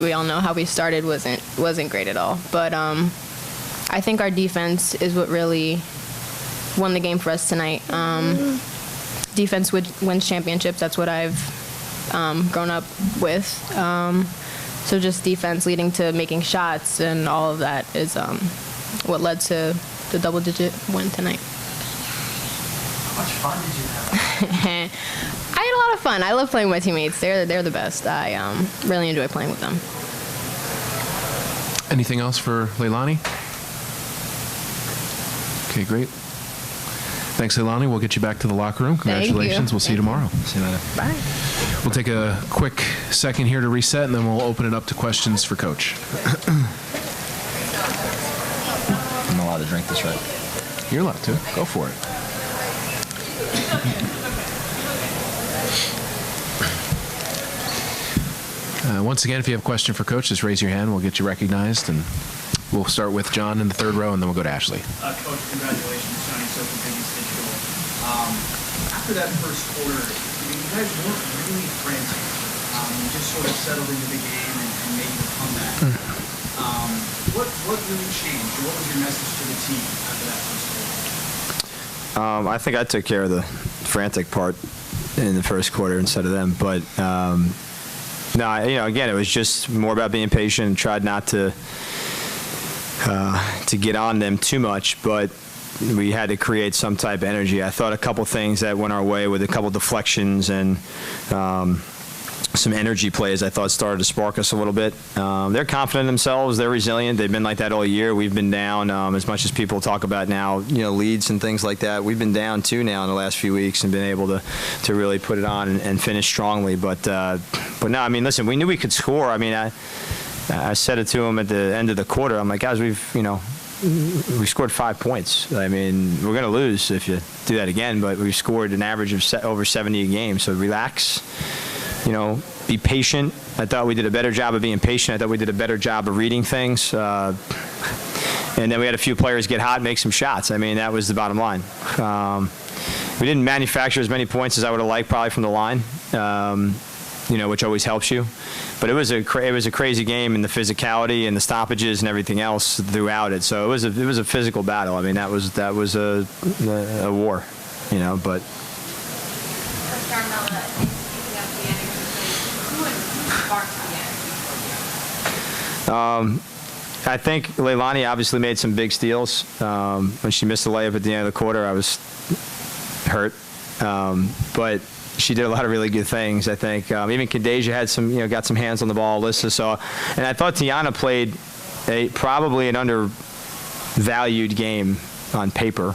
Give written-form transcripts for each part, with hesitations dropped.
We all know how we started wasn't great at all. But I think our defense is what really won the game for us tonight. Defense wins championships. That's what I've grown up with. So just defense leading to making shots and all of that is what led to the double-digit win tonight. How much fun did you have? I had a lot of fun. I love playing with my teammates. They're the best. I really enjoy playing with them. Anything else for Leilani? Okay, great. Thanks, Leilani. We'll get you back to the locker room. Congratulations. We'll see you tomorrow. See you later. Bye. We'll take a quick second here to reset, and then we'll open it up to questions for Coach. I'm allowed to drink this, right? You're allowed to. Go for it. Once again, if you have a question for Coach, just raise your hand. We'll get you recognized, and we'll start with John in the third row, and then we'll go to Ashley. Coach, congratulations, signing so convenient digital. After that first quarter, you guys weren't really frantic. You just sort of settled into the game and made the comeback. What really changed? What was your message to the team after that first quarter? I think I took care of the frantic part in the first quarter instead of them, but no, again, it was just more about being patient and tried not to get on them too much, but we had to create some type of energy. I thought a couple things that went our way with a couple deflections and some energy plays I thought started to spark us a little bit. They're confident in themselves. They're resilient. They've been like that all year. We've been down as much as people talk about now, leads and things like that. We've been down too now in the last few weeks and been able to really put it on and finish strongly. But no, I mean, listen, we knew we could score. I mean, I said it to them at the end of the quarter. I'm like, guys, we scored 5 points. I mean, we're going to lose if you do that again, but we scored an average of over 70 a game. So relax. Be patient. I thought we did a better job of being patient. I thought we did a better job of reading things. And then we had a few players get hot and make some shots. I mean, that was the bottom line. We didn't manufacture as many points as I would have liked probably from the line, which always helps you. But it was a crazy game, and the physicality and the stoppages and everything else throughout it. So it was a physical battle. I mean, that was a war, but. I think Leilani obviously made some big steals. When she missed the layup at the end of the quarter, I was hurt. But she did a lot of really good things, I think. Even Kadeja had got some hands on the ball, Alyssa saw. And I thought Tiana played probably an undervalued game on paper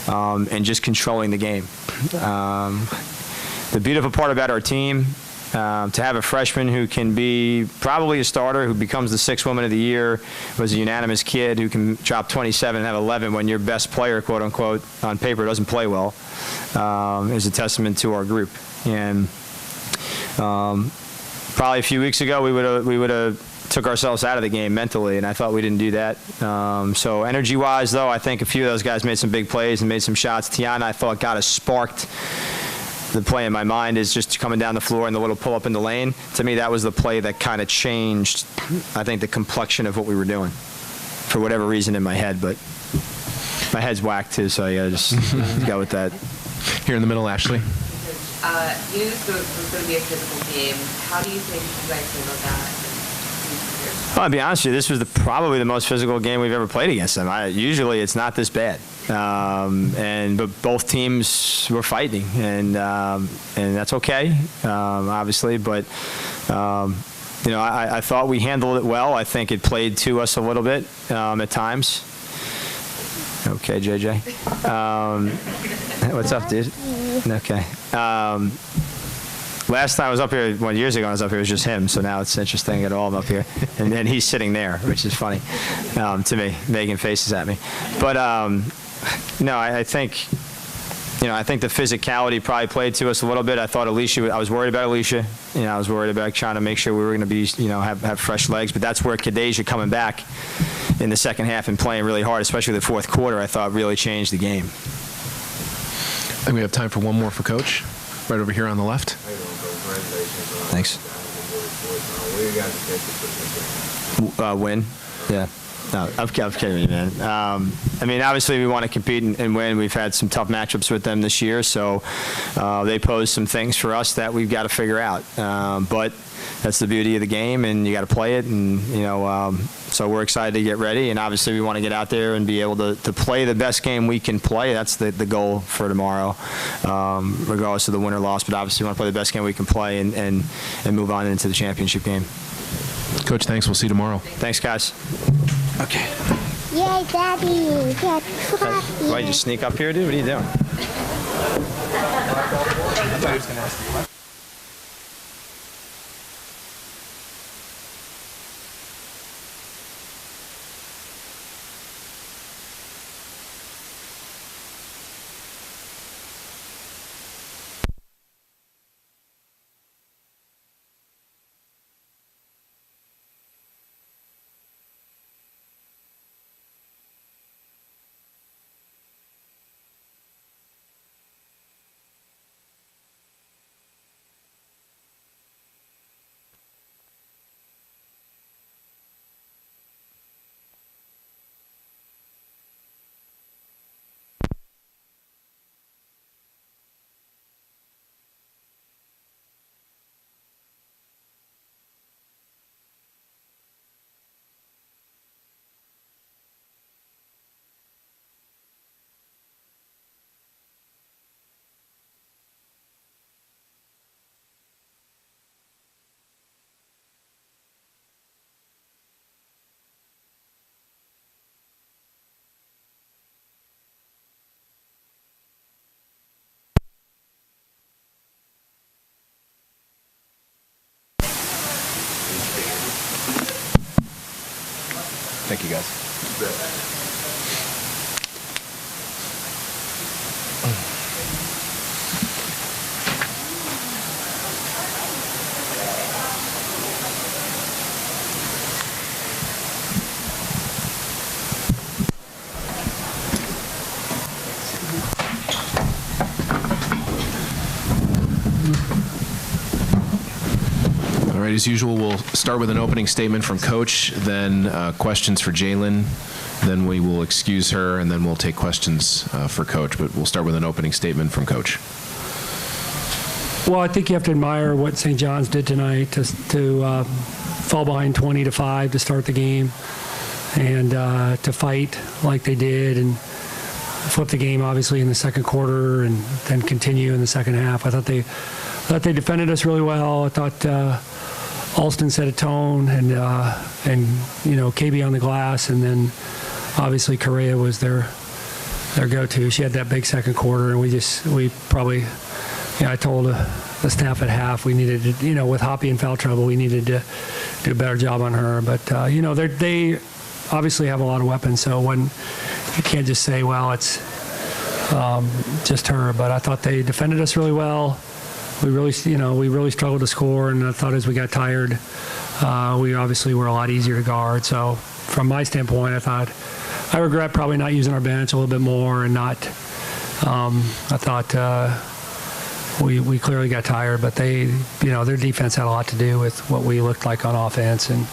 and just controlling the game. The beautiful part about our team, to have a freshman who can be probably a starter, who becomes the 6th woman of the year, was a unanimous kid who can drop 27 and have 11 when your best player, quote unquote, on paper doesn't play well, is a testament to our group. And probably a few weeks ago we would have took ourselves out of the game mentally, and I thought we didn't do that. So energy-wise, though, I think a few of those guys made some big plays and made some shots. Tiana, I thought, got us sparked. The play in my mind is just coming down the floor and the little pull-up in the lane. To me, that was the play that kind of changed, I think, the complexion of what we were doing for whatever reason in my head. But my head's whacked, too, so I got to just go with that. Here in the middle, Ashley. This was going to be a physical game. How do you think you guys handled that? Well, I'll be honest with you, this was probably the most physical game we've ever played against them. Usually it's not this bad. But both teams were fighting, and that's okay, obviously. But I thought we handled it well. I think it played to us a little bit at times. Okay, JJ. What's up, dude? Okay. Last time I was up here, 1 year ago, I was up here, it was just him. So now it's interesting at all I'm up here. And then he's sitting there, which is funny to me, making faces at me. But no, I think the physicality probably played to us a little bit. I thought I was worried about Alicia. I was worried about trying to make sure we were going to be, have fresh legs. But that's where Kadeja coming back in the second half and playing really hard, especially the fourth quarter, I thought really changed the game. I think we have time for one more for Coach. Right over here on the left. Thanks. We Win. Yeah. No, I'm kidding you, man. I mean, obviously we want to compete and win. We've had some tough matchups with them this year, so they pose some things for us that we've got to figure out. But that's the beauty of the game, and you got to play it. And so we're excited to get ready. And obviously we want to get out there and be able to play the best game we can play. That's the goal for tomorrow, regardless of the win or loss. But obviously we want to play the best game we can play and move on into the championship game. Coach, thanks. We'll see you tomorrow. Thanks, guys. Okay. Yay, Daddy. Why did you sneak up here, dude? What are you doing? I thought he was going to ask the question. Thank you, guys. All right, as usual, we'll start with an opening statement from Coach, then questions for Jalen, then we will excuse her, and then we'll take questions for Coach. But we'll start with an opening statement from Coach. Well, I think you have to admire what St. John's did tonight to fall behind 20-5 to start the game and to fight like they did and flip the game, obviously, in the second quarter and then continue in the second half. I thought they defended us really well. I thought Alston set a tone and KB on the glass, and then obviously Correa was their go-to. She had that big second quarter, and we probably, I told the staff at half we needed to, with Hoppy in foul trouble, we needed to do a better job on her. But they obviously have a lot of weapons, so you can't just say, well, it's just her. But I thought they defended us really well. We really struggled to score, and I thought as we got tired, we obviously were a lot easier to guard. So from my standpoint, I regret probably not using our bench a little bit more and not. I thought we clearly got tired, but their defense had a lot to do with what we looked like on offense, and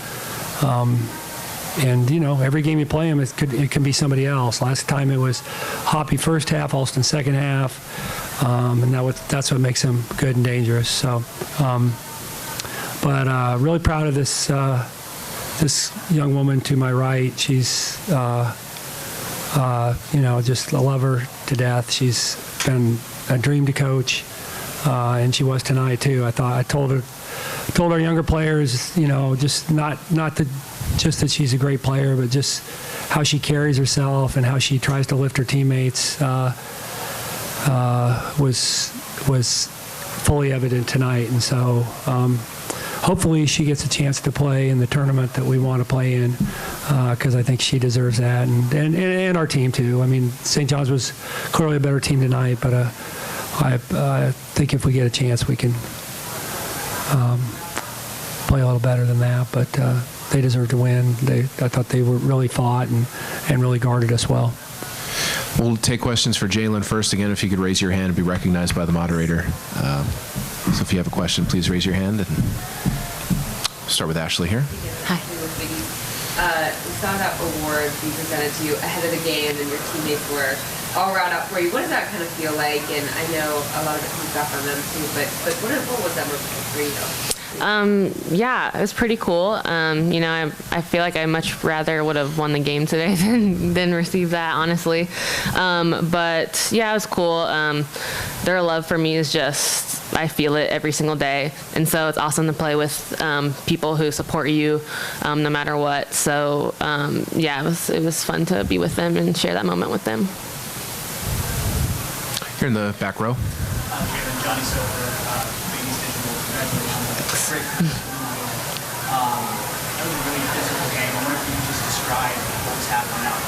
every game you play them, it can be somebody else. Last time it was Hoppy first half, Alston second half. And that's what makes them good and dangerous. So, but really proud of this young woman to my right. She's, just I love her to death. She's been a dream to coach, and she was tonight too. I told our younger players, just not just that she's a great player, but just how she carries herself and how she tries to lift her teammates. Was fully evident tonight, and so hopefully she gets a chance to play in the tournament that we want to play in, because I think she deserves that, and our team too. I mean, St. John's was clearly a better team tonight, but I think if we get a chance, we can play a little better than that. But they deserve to win. I thought they were really fought and really guarded us well. We'll take questions for Jalen first. Again, if you could raise your hand and be recognized by the moderator. So if you have a question, please raise your hand and start with Ashley here. Hi. We saw that award be presented to you ahead of the game, and your teammates were all around up for you. What does that kind of feel like? And I know a lot of it comes back on them too, but what was that moment for you? Yeah, it was pretty cool. I feel like I much rather would have won the game today than receive that, honestly. But yeah, it was cool. Their love for me is just, I feel it every single day. And so it's awesome to play with people who support you no matter what. So yeah, it was fun to be with them and share that moment with them. Here in the back row. Kevin, Johnny Silver, Babies Digital, congratulations. Great. That was a really physical game. I wonder if you could just describe what was happening out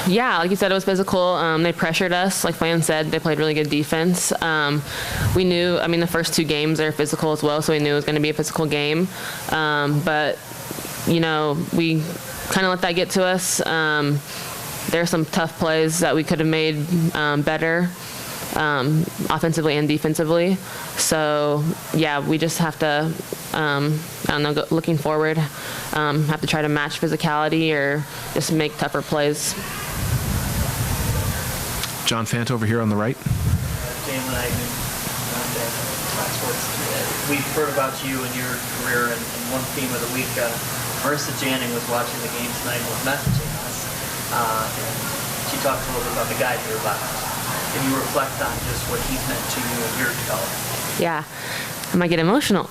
there. Yeah, like you said, it was physical. They pressured us. Like Flan said, they played really good defense. We knew, the first two games are physical as well, so we knew it was going to be a physical game. But, we kind of let that get to us. There are some tough plays that we could have made better, offensively and defensively. So, yeah, we just have to, looking forward, have to try to match physicality or just make tougher plays. John Fant over here on the right. Jalen Eggman, Fox Sports. We've heard about you and your career, and one theme of the week, Marissa Janning was watching the game tonight and was messaging us. And she talked a little bit about the guy here left. Can you reflect on just what he's meant to you and your development? Yeah, I might get emotional.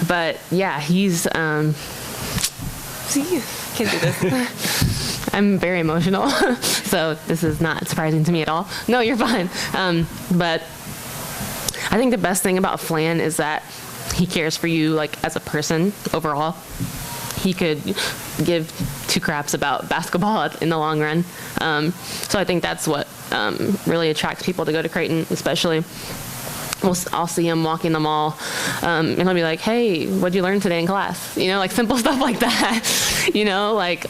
But yeah, he's, see, can't do this. I'm very emotional, so this is not surprising to me at all. No, you're fine. But I think the best thing about Flan is that he cares for you, like, as a person overall. He could give two craps about basketball in the long run. So I think that's what really attracts people to go to Creighton, especially. I'll see him walking the mall, and he'll be like, "Hey, what'd you learn today in class?" Like simple stuff like that. Like,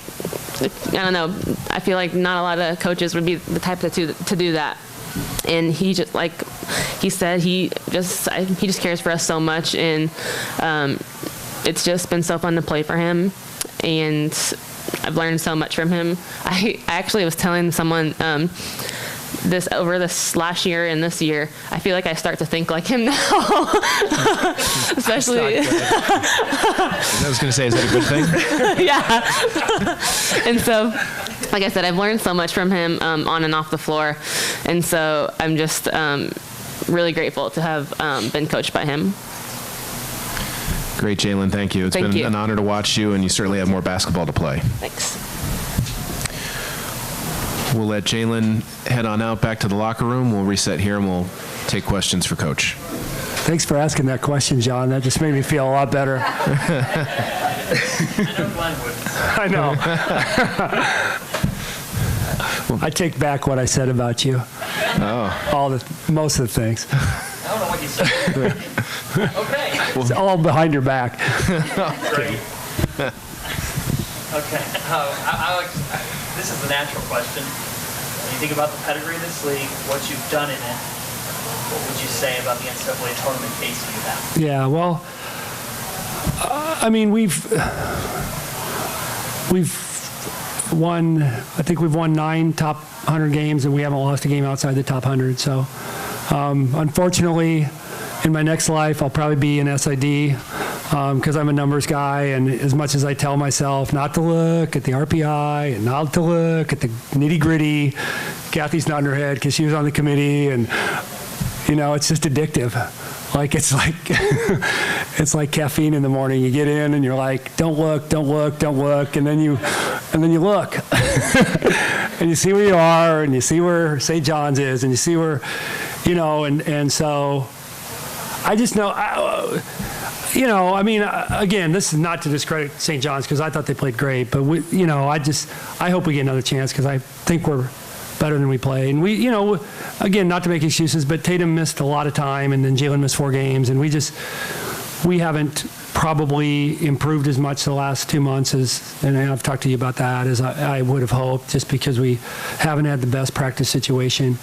I don't know. I feel like not a lot of coaches would be the type to do that. And he just, like he said, he just cares for us so much, and it's just been so fun to play for him, and I've learned so much from him. I actually was telling someone this over this last year and this year, I feel like I start to think like him now. Especially. I was going to say, is that a good thing? Yeah. And so, like I said, I've learned so much from him on and off the floor, and so I'm just really grateful to have been coached by him. Great, Jalen. Thank you. It's been an honor to watch you, and you certainly have more basketball to play. Thanks. We'll let Jalen head on out back to the locker room. We'll reset here, and we'll take questions for Coach. Thanks for asking that question, John. That just made me feel a lot better. I know. I take back what I said about you. Oh. Most of the things. I don't know what you said. Okay. It's all behind your back. Great. Okay. Alex, this is the natural question. When you think about the pedigree of this league, what you've done in it, what would you say about the NCAA tournament case you have? Yeah, well, we've won, I think we've won 9 top 100 games, and we haven't lost a game outside the top 100. So, unfortunately, in my next life, I'll probably be an SID because I'm a numbers guy, and as much as I tell myself not to look at the RPI and not to look at the nitty-gritty, Kathy's nodding her head because she was on the committee, and, it's just addictive. Like, it's like it's like caffeine in the morning. You get in and you're like, don't look, don't look, don't look, and then you look. And you see where you are, and you see where St. John's is, and you see where, and so I just know, again, this is not to discredit St. John's because I thought they played great, but I hope we get another chance because I think we're better than we played. And we, again, not to make excuses, but Tatum missed a lot of time, and then Jalen missed 4 games, and we haven't probably improved as much the last 2 months and I've talked to you about that, as I would have hoped, just because we haven't had the best practice situation.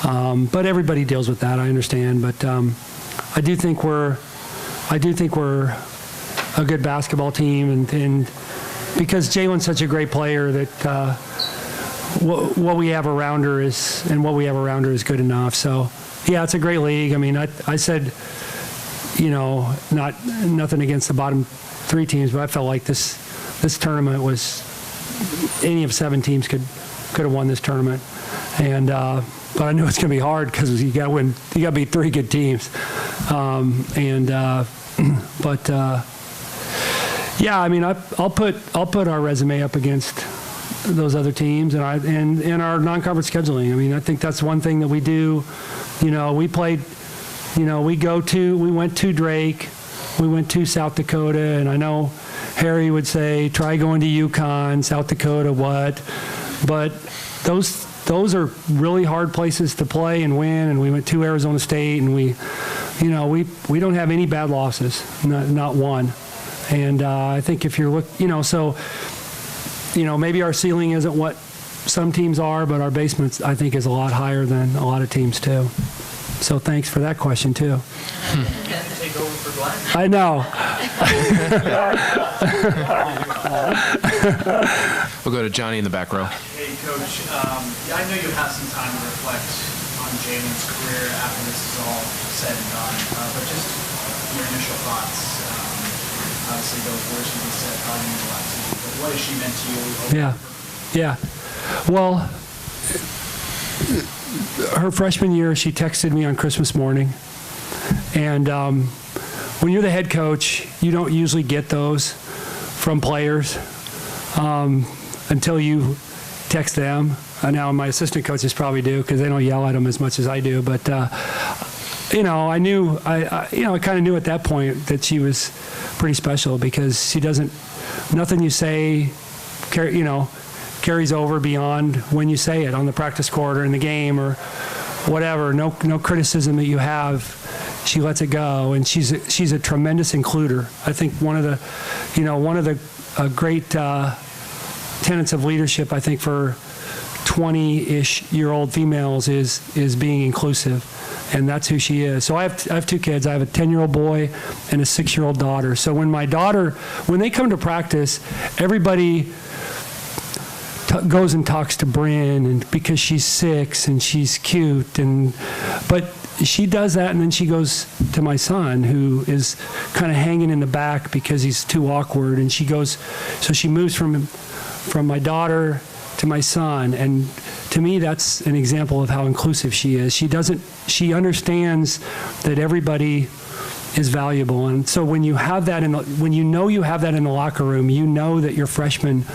But everybody deals with that, I understand. But I do think we're I do think we're a good basketball team, and because Jalen's such a great player that what we have around her is good enough. So yeah, it's a great league. I mean, I said, nothing against the bottom 3 teams, but I felt like this tournament was any of 7 teams could have won this tournament, and but I knew it's going to be hard because you got to beat 3 good teams, yeah, I mean, I'll put our resume up against those other teams and our non-conference scheduling. I mean, I think that's one thing that we do. We played. We went to Drake, we went to South Dakota, and I know Harry would say, try going to UConn, South Dakota, what? But those are really hard places to play and win. And we went to Arizona State, and we don't have any bad losses, not one. And I think if you're maybe our ceiling isn't what some teams are, but our basement, I think, is a lot higher than a lot of teams too. So thanks for that question too. Take over for Glenn. I know. We'll go to Johnny in the back row. Hey, Coach. I know you have some time to reflect on Jalen's career after this is all said and done, but just your initial thoughts. Obviously, those words you just said probably mean a lot to you, but what has she meant to you? Yeah. Well, her freshman year, she texted me on Christmas morning. And when you're the head coach, you don't usually get those from players until you text them. Now my assistant coaches probably do because they don't yell at them as much as I do. But I kind of knew at that point that she was pretty special because she doesn't. Nothing you say, carries over beyond when you say it on the practice court or in the game or whatever. No criticism that you have. She lets it go, and she's a tremendous includer. I think one of the great tenets of leadership, I think, for 20-ish-year-old females is being inclusive, and that's who she is. So I have 2 kids. I have a 10-year-old boy and a 6-year-old daughter. So when they come to practice, everybody goes and talks to Bryn, and because she's 6 and she's cute, but she does that, and then she goes to my son, who is kind of hanging in the back because he's too awkward, and she moves from my daughter to my son, and to me that's an example of how inclusive she is. She understands that everybody is valuable, and so when you have that when you have that in the locker room, you know that your freshmen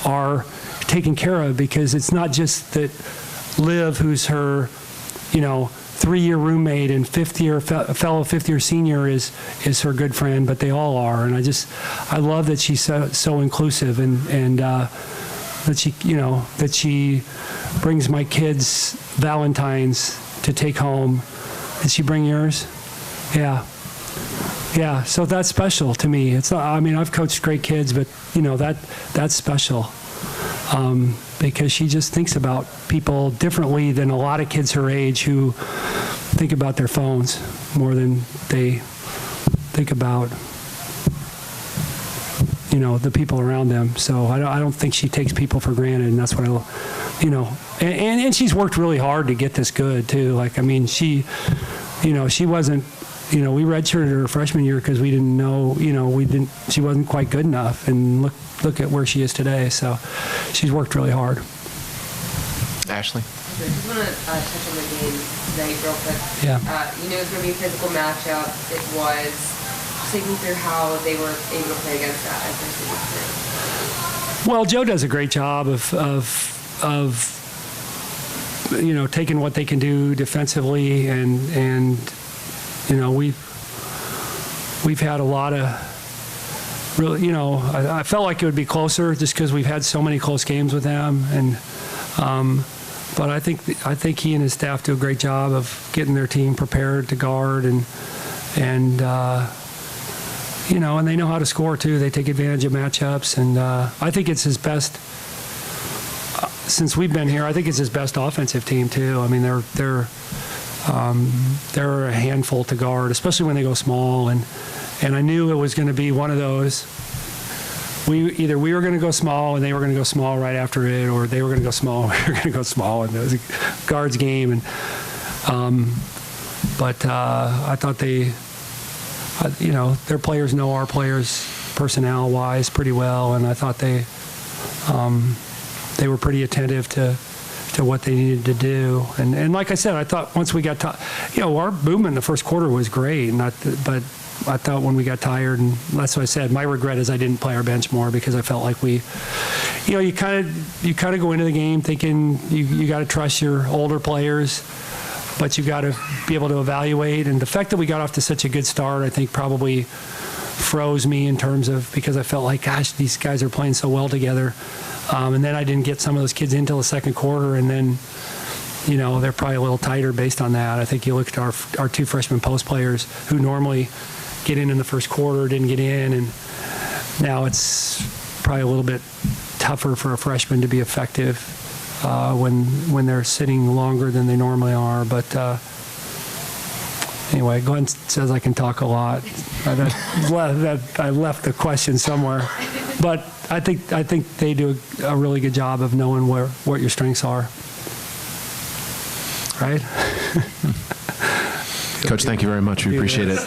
are taken care of, because it's not just that Liv, who's her 3-year roommate and fellow 5th-year senior is her good friend, but they all are. And I love that she's so inclusive, and that she brings my kids Valentines to take home. Did she bring yours? Yeah. So that's special to me. It's not, I mean, I've coached great kids, but that's special. Because she just thinks about people differently than a lot of kids her age who think about their phones more than they think about the people around them. So I don't think she takes people for granted, and that's what and she's worked really hard to get this good too. Like, I mean, she wasn't. We redshirted her freshman year because we didn't know. She wasn't quite good enough, and look at where she is today. So she's worked really hard. I Ashley? just want to touch on the game tonight real quick. Yeah. It's going to be a physical matchup. It was. Just take me through how they were able to play against that adversity. Well, Joe does a great job of taking what they can do defensively, and we've had a lot of really, I felt like it would be closer just because we've had so many close games with them, and but I think he and his staff do a great job of getting their team prepared to guard, and and they know how to score too. They take advantage of matchups, and I think it's his best. Since we've been here, I think it's his best offensive team too. I mean, they're a handful to guard, especially when they go small, and And I knew it was going to be one of those. We were going to go small and they were going to go small right after it, or they were going to go small and we were going to go small, and it was a guards game. And but I thought their players know our players personnel-wise pretty well, and I thought they were pretty attentive to what they needed to do. And like I said, I thought once we got our movement in the first quarter was great, but I thought when we got tired, and that's what I said, my regret is I didn't play our bench more, because I felt like you kind of go into the game thinking you got to trust your older players, but you got to be able to evaluate. And the fact that we got off to such a good start, I think probably froze me in terms of, because I felt like, gosh, these guys are playing so well together. And then I didn't get some of those kids into the second quarter, and then, they're probably a little tighter based on that. I think you look at our two freshman post players who normally get in the first quarter, didn't get in, and now it's probably a little bit tougher for a freshman to be effective when they're sitting longer than they normally are. But anyway, Glenn says I can talk a lot. I left the question somewhere, but I think they do a really good job of knowing what your strengths are. Right? Coach, thank you very much. We appreciate it.